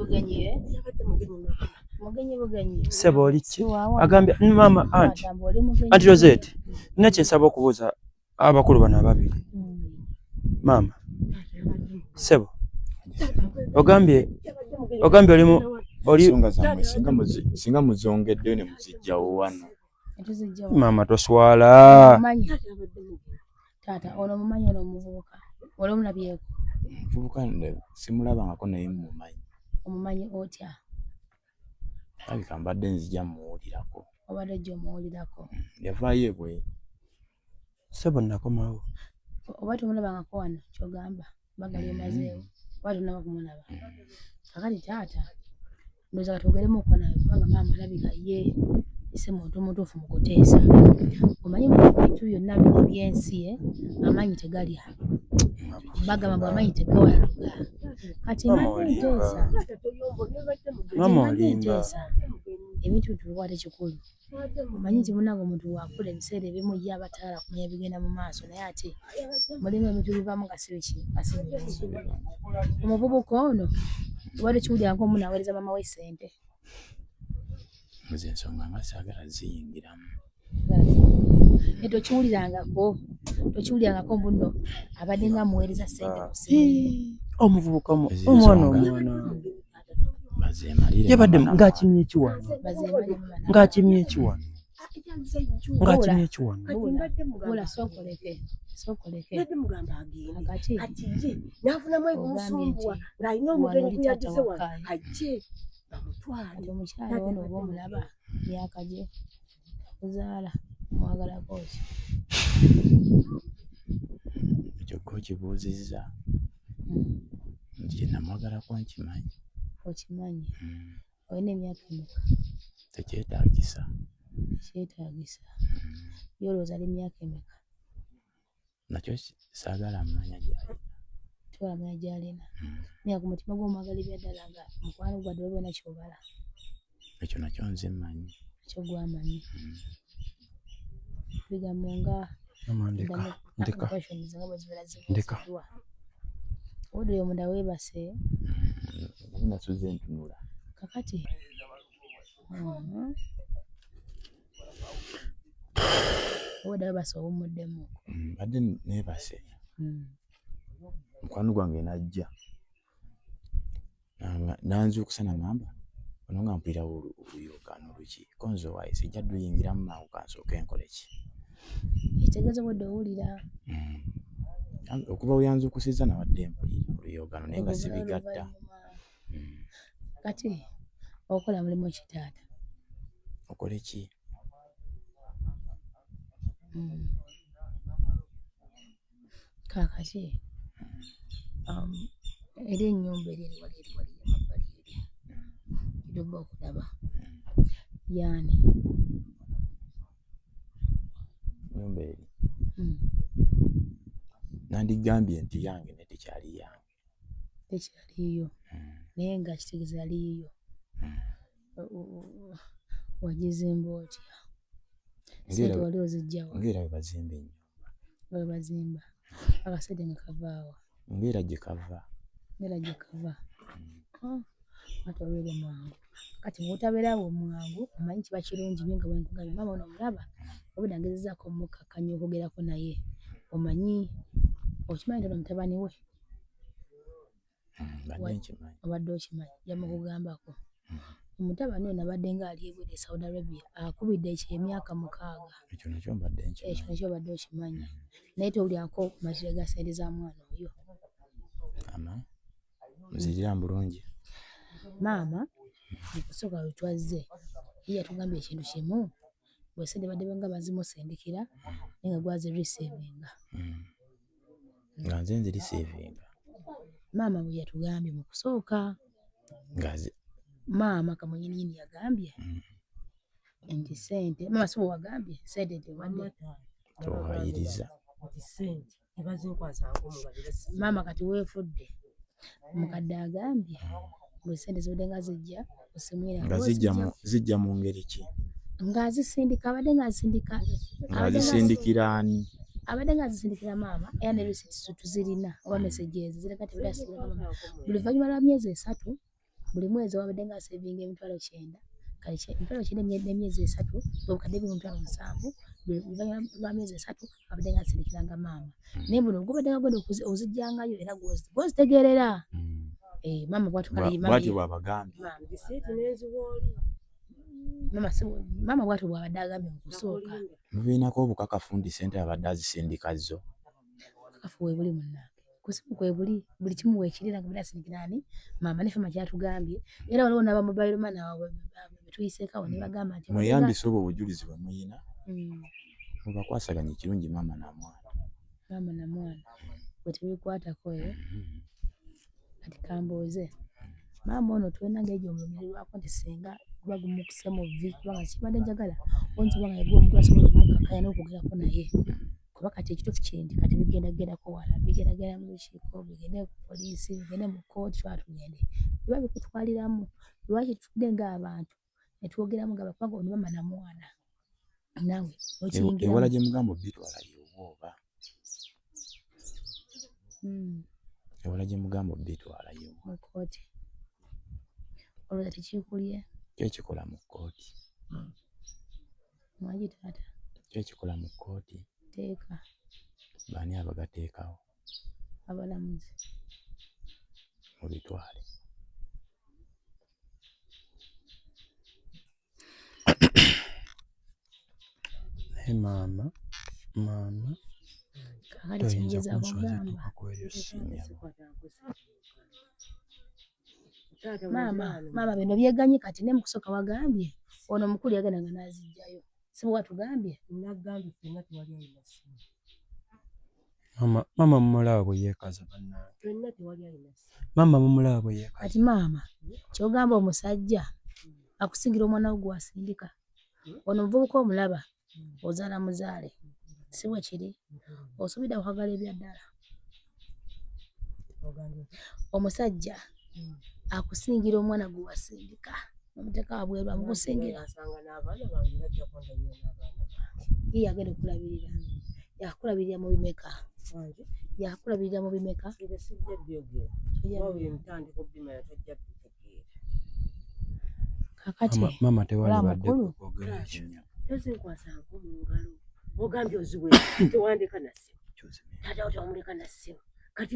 Sebo oli ki? Agambye mama anti Rosette. Nina kye nsaba okubuuza abakulu bano ababiri. Mama. Sebo. Ogambye oli songa zammwe singa muzongedde ne muzijjawo wano. Mama toswala. Tata ono mumanyi ono muvubuka. Wala omulabyeko. Muvubuka simulabangako naye mumanyi. Omumanyi otya? Abika mbadde nzija muwulirako. Obadde jjo muwulirako. Yavaayo ebwe. Sebo nakomawo. Oba tomulabangako wano kyogamba bagali omazeewo. Oba tonaba kumulaba. Kakati taata ndowooza katwogeremu okwo naye kubanga maama alabika ye ise muntu omutuufu mu kuteesa. Omanyi mu bintu byonna bino by'ensi amanyi tegalya. Bagamba bw'amanyi tegawaluka. Kati manyi nteesa. Mama olimba. Ebintu tubikwate kikulu. Omanyi nti munago omuntu wakula ebiseera ebimu ye abataala kumanya bigenda mu maaso naye ate mulimu ebintu bivaamu kasibiki. Omuvubuka ono obadde kiwulirako omu n'aweereza maama we ssente. Nze ensonga nga saagala ziyingiramu. Tokiwulirangako mbuno abadde nga amuweereza ssente ku ssimu. Omuvubuka omwana yabadde ng'akimye ekiwano. Mula sookoleke. Nadi mugamba agende. Kati ye n'afunamu ebusumbuwa ng'alina omugenyi kuyagize wano. Ajje bamutwale. Omukyala ono oba omulaba myaka gye takuzaala omwagalako ki? Kyokka okibuuzizza nti namwagalako nkimanyi. Okimanyi? Olina emyaka emeka? Tekyetaagisa. Ye olowooza ali myaka emeka? Nakyo saagala mmanya gy'alina. Tolamanya gy'alina? Naye ku mutima gw'omwagala ebyaddala nga mukwano gwadde oba olina ky'obala? Ekyo nakyo nze mmanyi. Ekyo gw'amanyi. Ebigambo nga Mama ndeka. Odi omunda webase. Nasuze ntunula. Kakati. Oda webase omuddemu. Badde nebase. Mukwano gwange najja. Nanze okusana ngamba. Ono nga mpira oluyokano luki. Konzo wayi sijja duyingira mu mangu kansooke enkole ki. Ekitegeeza bwe owulira. Okuba uyanze okusiza nawadde mpulira oluyokano naye nga sibigatta. Kati okola mulimu ki taata? Okole ki? Kakati eri ennyumba eri wali amabbali eri kidoba okulaba yaani Nyumba eri nandigambye nti yange ne tekyali yange. Tekyaliyo naye nga kitegeeza yaliyo. Wagizimba otya? Sente wali ozijjawa? Ngera webazimba ennyumba. Webazimba akasente nga kavaawa? Ngera gye kava. Ngera gye kava. Ate olwere mwangu kati ng'otabeerawo mwangu omanyi kiba kirungi nnyo nga bwenkugambye maama ono omulaba obudde ngezezaako omukkakkanya okwogerako naye omanyi okimanyi nti mutabani we obadde okimanyi yamukugambako omutabani we nabadde ng'ali ebwedde Saudi Arabia akubidde emyaka 6. Ekyo nakyo mbadde nkimanyi. Ekyo nakyo obadde okimanyi naye tewulyako matire ga sente za mwana oyo. Muzirira bulungi. Maama okusooka we twazze ye yatugambye ekintu kimu bwe sente badde nga bazimusindikira naye nga gwazirisiivinga. Nga nze nzirisiivinga. Maama bwe yatugambye mu kusooka. Maama kamunyinyini yagambye nti sente maama si bwe wagambye sente nti wadde towayiriza. Maama kati weefudde mukadde agambye bwe sente zibadde nga zijja osimwira nga zijja mu ngeri ki? Ng'azisindika abadde ng'azisindika. Ng'azisindikira ani? Abadde ng'azisindikira maama era ne risiti tuzirina oba messages zireka tebirasindika maama. Buli luvannyuma lwa myezi 3 buli mwezi wabadde ng'asevinga emitwalo 9 kale emitwalo 9 n'emyezi 3 obukadde bw'emitwalo 7 buli luvannyuma lwa myezi 3 abadde ng'asindikiranga maama. Naye buno gubadde nga gwenda ozijjangayo era gw'ozitegeerera. Maama bw'atyo bw'abagambye. Maama bw'atyo bw'abadde agambye mu kusooka. Mubiinako obukakafu nti sente abadde azisindika zo. Obukakafu we buli munnange. Kusimu kwe buli kimu weekirira nga birasindikira ani maama ne ffama kyatugambye era waliwo n'abamobile man be tuyiseekawo ne bagamba nti mweyambise obwo obujulizi bwe muyina mubakwasaganya ekirungi maama na mwana bwe tebikwatako kati kambooze maama ono tulina ng'egyo omulumirirwako nti singa guba gumukuse mu vi kubanga kibadde njagala onzi kubanga yagwa omuntu asobola okumukakkanya n'okwogerako naye kuba kati ekituufu kindi kati bigendagendako wala bigendagenda mu lukiiko bigende ku poliisi bigende mu kkooti twatugende biba bikutwaliramu lwaki tutudde ng'abantu ne twogeramu nga kubanga ono maama na mwana nawe okiyingira ewala gye mugamba obbitwalayo oba ewala gye mugamba obbitwalayo mu kkooti olwo tekikulye kyekikola mu kkooti mwagi taata kyekikola mu kkooti teeka baani abagateekawo abalamuzi mu bitwale naye maama kakati kyengeza kugamba maama bino byeganye kati ne mukusooka wagambye ono mukulu yagenda nga n'azijjayo si bwe watugambye maama mumulaba bwe yeekaza bannange maama mumulaba bwe yeekaza kati maama kyogamba omusajja akusingira omwana wo gwasindika ono omuvubuka omulaba ozaala muzaale si bwe kiri osuubidde okwagala ebyaddala omusajja akusingira omwana gwe wasindika omuteeka wabweru amukusingira ye yagenda okulabirira yakulabirira mu bimeka yakulabirira mu bimeka sijja byogera wawe mtandiko bimala tajja bitegeera kakati mama tewali badde kwogera ekyo tozinkwasangako mu ngalo ogambye oziwe tewandika na ssimu tata otawamuleka na ssimu kati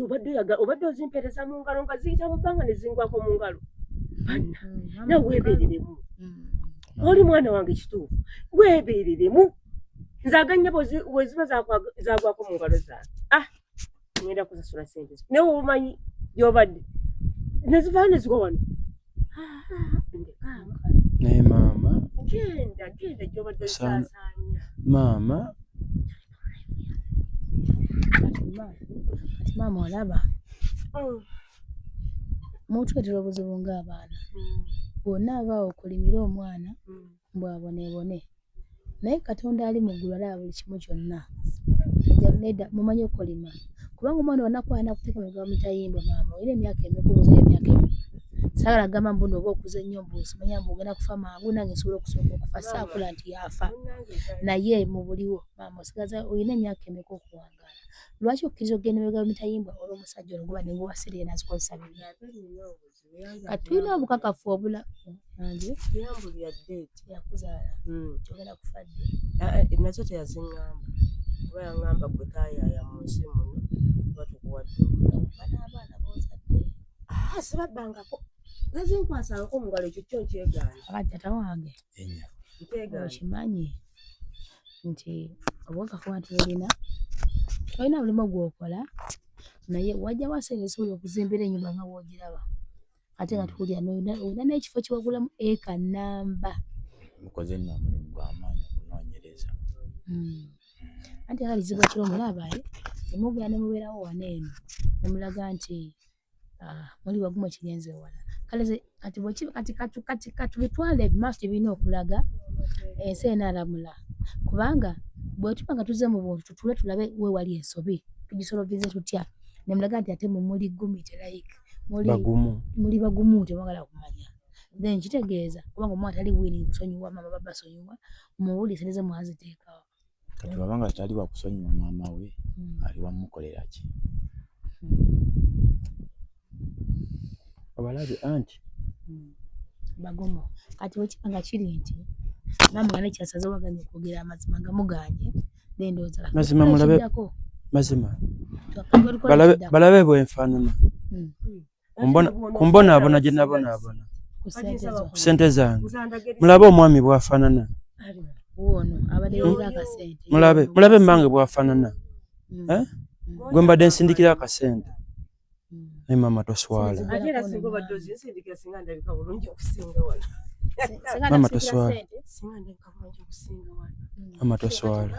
obadde ozimpereza mu ngalo nga ziyita mu bbanga ne zingwako mu ngalo banna nawe weebeereremu oli mwana wange kituufu weebeereremu nzaganya bweziba zagwako mu ngalo zange ngenda kusasula sente nawe omanyi gyobadde nezivaayo nezigwa wano naye maama genda gyobadde osaasaanya maama kati maama olaba mutwetera obuzibu ng'abaana bwonna abaawo okulimira omwana mbwabonebone naye Katonda ali mu ggulu alaba buli kimu kyonna nedda mumanyi okulima kubanga omwana wanakuba anakuteeka mu mitayimbwa maama olina emyaka emikubuzayo emyaka ebiri saagala gamba mbuno oba okuze nnyo mbusimanya mbu ogenda kufa mangu nange nsobola okusooka okufa saakula nti yafa naye mu buliwo maama osigaza olina emyaka emeka okuwangaala lwaki okkiriza okugenda emabega mitayimbwa olw'omusajja oluguba ne nguwasiriye nazikozesa bibi kati tulina obukakafu obula yambulira ddeeti yakuzaala kyogenda kufa dde nakyo teyaziŋŋamba kuba yaŋŋamba gwe taayaaya mu nsi muno kuba tukuwadde n'abaana boozadde sibabbangako nazinkwasangako mu ngalo ekyo kyo nkyegaana akati tata wange okimanyi nti obwakafu nti olina mulimu gwokola naye wajja waseera esobola okuzimbira ennyumba nga bwogiraba ate nga tukulya olina n'ekifo kiwagulamu eka nnamba mukoze nno omulimu gw'amaanyi okunoonyereza anti akalizibu ekiro omulabaye nemugenda ne mubeerawo wano eno ne mulaga nti muli wagumu ekigenze wala kati katubitwale ebimaaso gye birina okulaga ensi enaalamula kubanga bwe tuba nga tuzze mu buntu tutule tulabe we wali ensobi tugisolovize tutya ne mulaga nti ate muli gumiterayike muli bagumu temwagala kumanya then kitegeeza kubanga omwana tali bwini kusonyiwa mama baba sonyiwa muwulise neze mwaziteekawo kati wabanga tali wakusonyiwa maama we ali wamukolera ki abalabe anti bagumu kati wekiba nga kiri nti mama nga nekyasaze waganya okwogera amazima gamuganye nendooza mazima mulabe mazima balabe bwenfaanana kumbonaabona gye nabonaabona ku ssente zange mulabe omwami bwafaanana mulabe mmange bwafaanana gwe mbadde nsindikira akasente ne mama toswala mama toswala mama toswala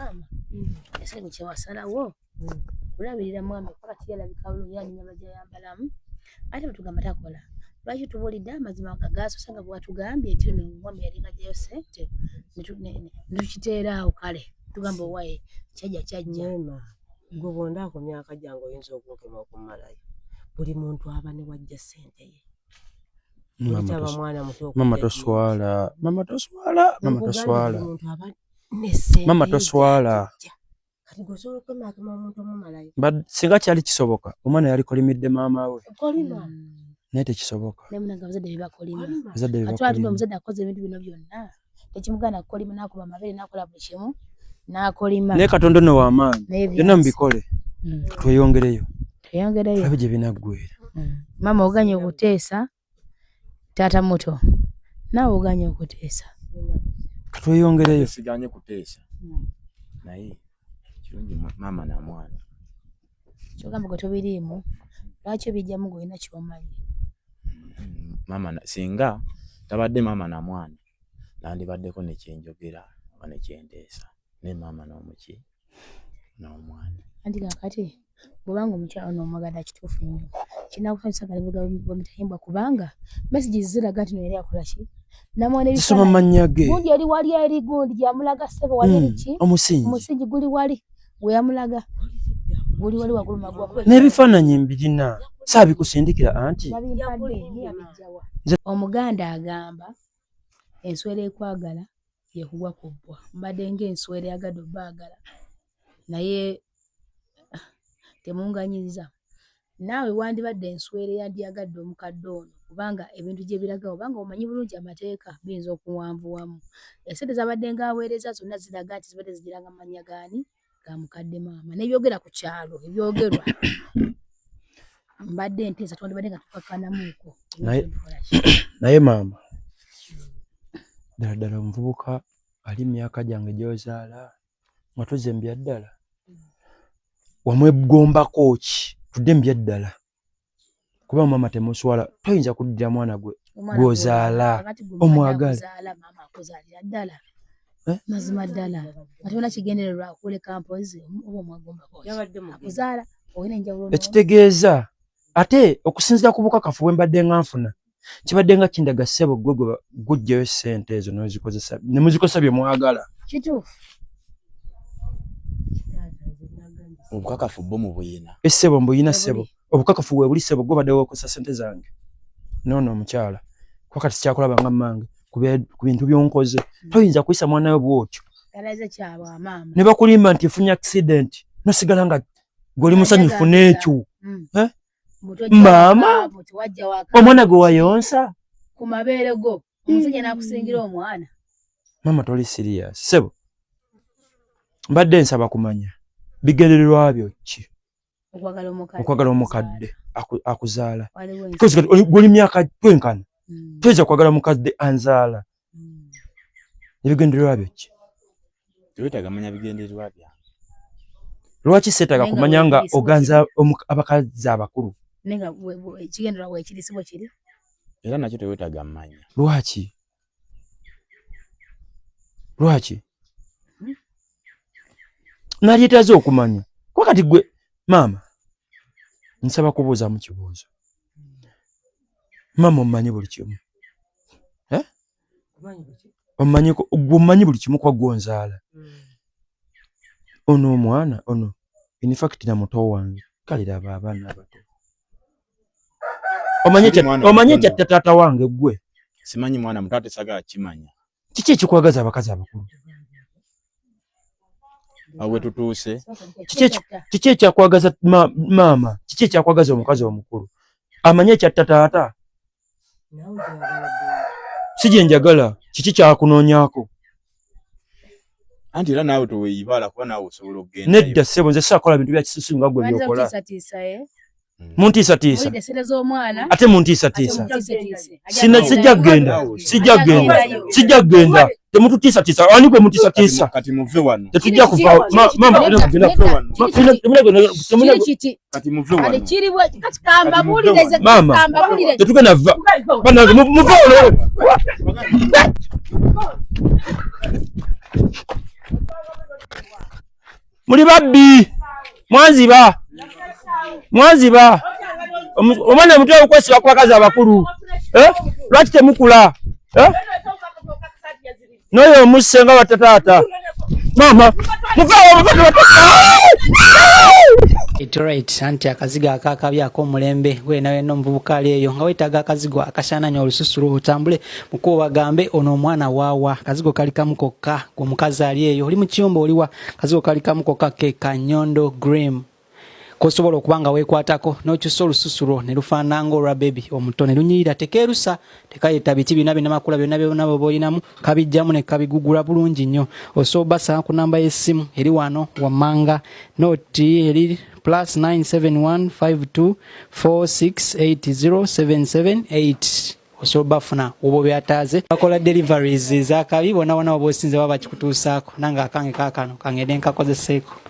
ese kyewasalawo kulabirira mwami pakati yalabika bulungi yanyuma gyayambalamu ate bwetugamba takola lwaki tubuulidde amazima gagasosa nga bwatugambye nti no mwami yalinga gyayo ssente netukiteeraawo kale tugamba owaye kyajja gwe bwondaako myaka gyange oyinza okunkema okumalayo buli muntu aba ne wajja ssente ye mama toswala mama toswala singa kyali kisoboka omwana yali kolimidde maama we naye tekisoboka omuzadde akoze ebintu bino byonna tekimugana kukolima nakuba amabere nakola buli kimu nakolima naye Katonda no w'amaanyi byonna mubikole tweyongereyo abe gye binaggwera mama oganye okuteesa taata muto naawe oganye okuteesa katweyongereyo siganye kuteesa naye kirungi mama na mwana kyogamba gwe tobiriimu lwaki obijjamu gwe olina kyomanyi mama singa tabadde mama na mwana nandibaddeko nekyenjogera oba nekyenteesa ne mama n'omuki n'omwana anti kakati bwobanga omukyala n'omwagala kituufu nnyo kinakusanyusa bwemutayimbwa kubanga messages ziraga nti noyali akola ki namwana ebisoma mannya ge gundi yali wali eri gundi gyamulaga ssebo wali eriki omusingi guli wali we yamulaga guli wali wagulu magwa n'ebifaananyi mbirina saabikusindikira anti omuganda agamba enswera ekwagala yekugwa ku bbwa mbadde ng'enswera eyagadde obbaagala naye temunganyiza naawe wandibadde enswere yandiyagadde omukadde ono kubanga ebintu gye biragawo kubanga omanyi bulungi amateeka biyinza okuwanvuwamu esente zabadde ngaaweereza zonna ziraga nti zibadde zigira nga mannya gaani ga mukadde maama n'ebyogera ku kyalo ebyogerwa mbadde nteesa twandibadde nga tukakkanamuuko naye maama ddala omuvubuka ali myaka gyange gy'ozaala nga tuzembya ddala wamwegombako ki tudde mbya ddala kuba maama temuswala toyinza kuddira mwana gwe gw'ozaala omwagala mazima ddala ate ona kigendererwa kuleka mpozi oba omwagombako akuzaala olina enjawulo ekitegeeza ate okusinziira ku bukakafu bwe mbadde nga nfuna kibadde nga kindaga ssebo gwe gujjayo ssente ezo ne muzikozesa bye mwagala kituufu obukakafu bwo mu buyina essebo mbuyina ssebo obukakafu we buli ssebo gwe badde weekozesa ssente zange noono omukyala kuba kati sikyakulaba nga mmange ku bintu by'onkoze toyinza kuyisa mwana we bw'otyo ne bakulimba nti efunye accident nosigala nga gw'oli musanyufu n'ekyo maama omwana gwe wayonsa ku mabeere go omusajja n'akusingira omwana maama toli serious ssebo mbadde nsaba kumanya bigendererwa byo ki okwagala omukadde akuzaala gw'oli myaka twenkana toyinza kwagala mukadde anzaala ebigendererwa byo ki tewetaaga manya bigendererwa byange lwaki seetaaga kumanya nga oganza abakazi abakulu nenga ekigendererwa weekiri si bwe kiri era nakyo tewetaaga mmanya lwaki nalyetaaze okumanya kuba kati gwe maama nsaba kubuuza mu kibuuzo maama omanyi buli kimu omanyi buli kimu kuba gw'onzaala ono omwana ono in fact na muto wange kaliraba abaana abato omanyi ekyatta taata wange gwe simanyi mwana muto ate sagala kimanya kiki ekikwagaza abakazi abakulu awe tutuuse kiki ekyakwagaza maama kiki ekyakwagaza omukazi omukulu amanye ekyatta taata si gye njagala kiki kyakunoonyaako anti era naawe toweeyibala kuba naawe osobola okugenda nedda ssebo nze saakola bintu bya kisusu nga gwe byokola muntiisatiisa ate muntiisatiisa sijja kugenda temututiisatiisa ani gwe mutiisatiisa kati muve wano tetujja kuva maama tetugenda va muve wano muli babbi mwanziba omwana muto okwesiba ku bakazi abakulu lwaki temukula noyo omusse nga watataata maama Right, anti akaziga akakabi ak'omulembe wena wena omuvubuka ali eyo nga wetaaga akazigo akashananya olususulu otambule muko bagambe ono omwana waawa akazigo kali kamu kokka omukazi ali eyo oli mu kiyombo oliwa akazigo kali kamu kokka ke Kanyondo Grim kosobola okubanga weekwatako n'okyusa olususulo ne lufaananga olwa baby omuto ne lunyirira tekeerusa tekayeta biti bina binamakula byonna byonna boolinamu kabijjamu ne kabigugula bulungi nnyo osobasa ku namba y'essimu eri wano wammanga noti eri +9715246807778 osoba funa obo byataaze bakola deliveries zakabi bona oba osinze baba kikutuusaako nanga akange kaakano kangende nkakozeseeko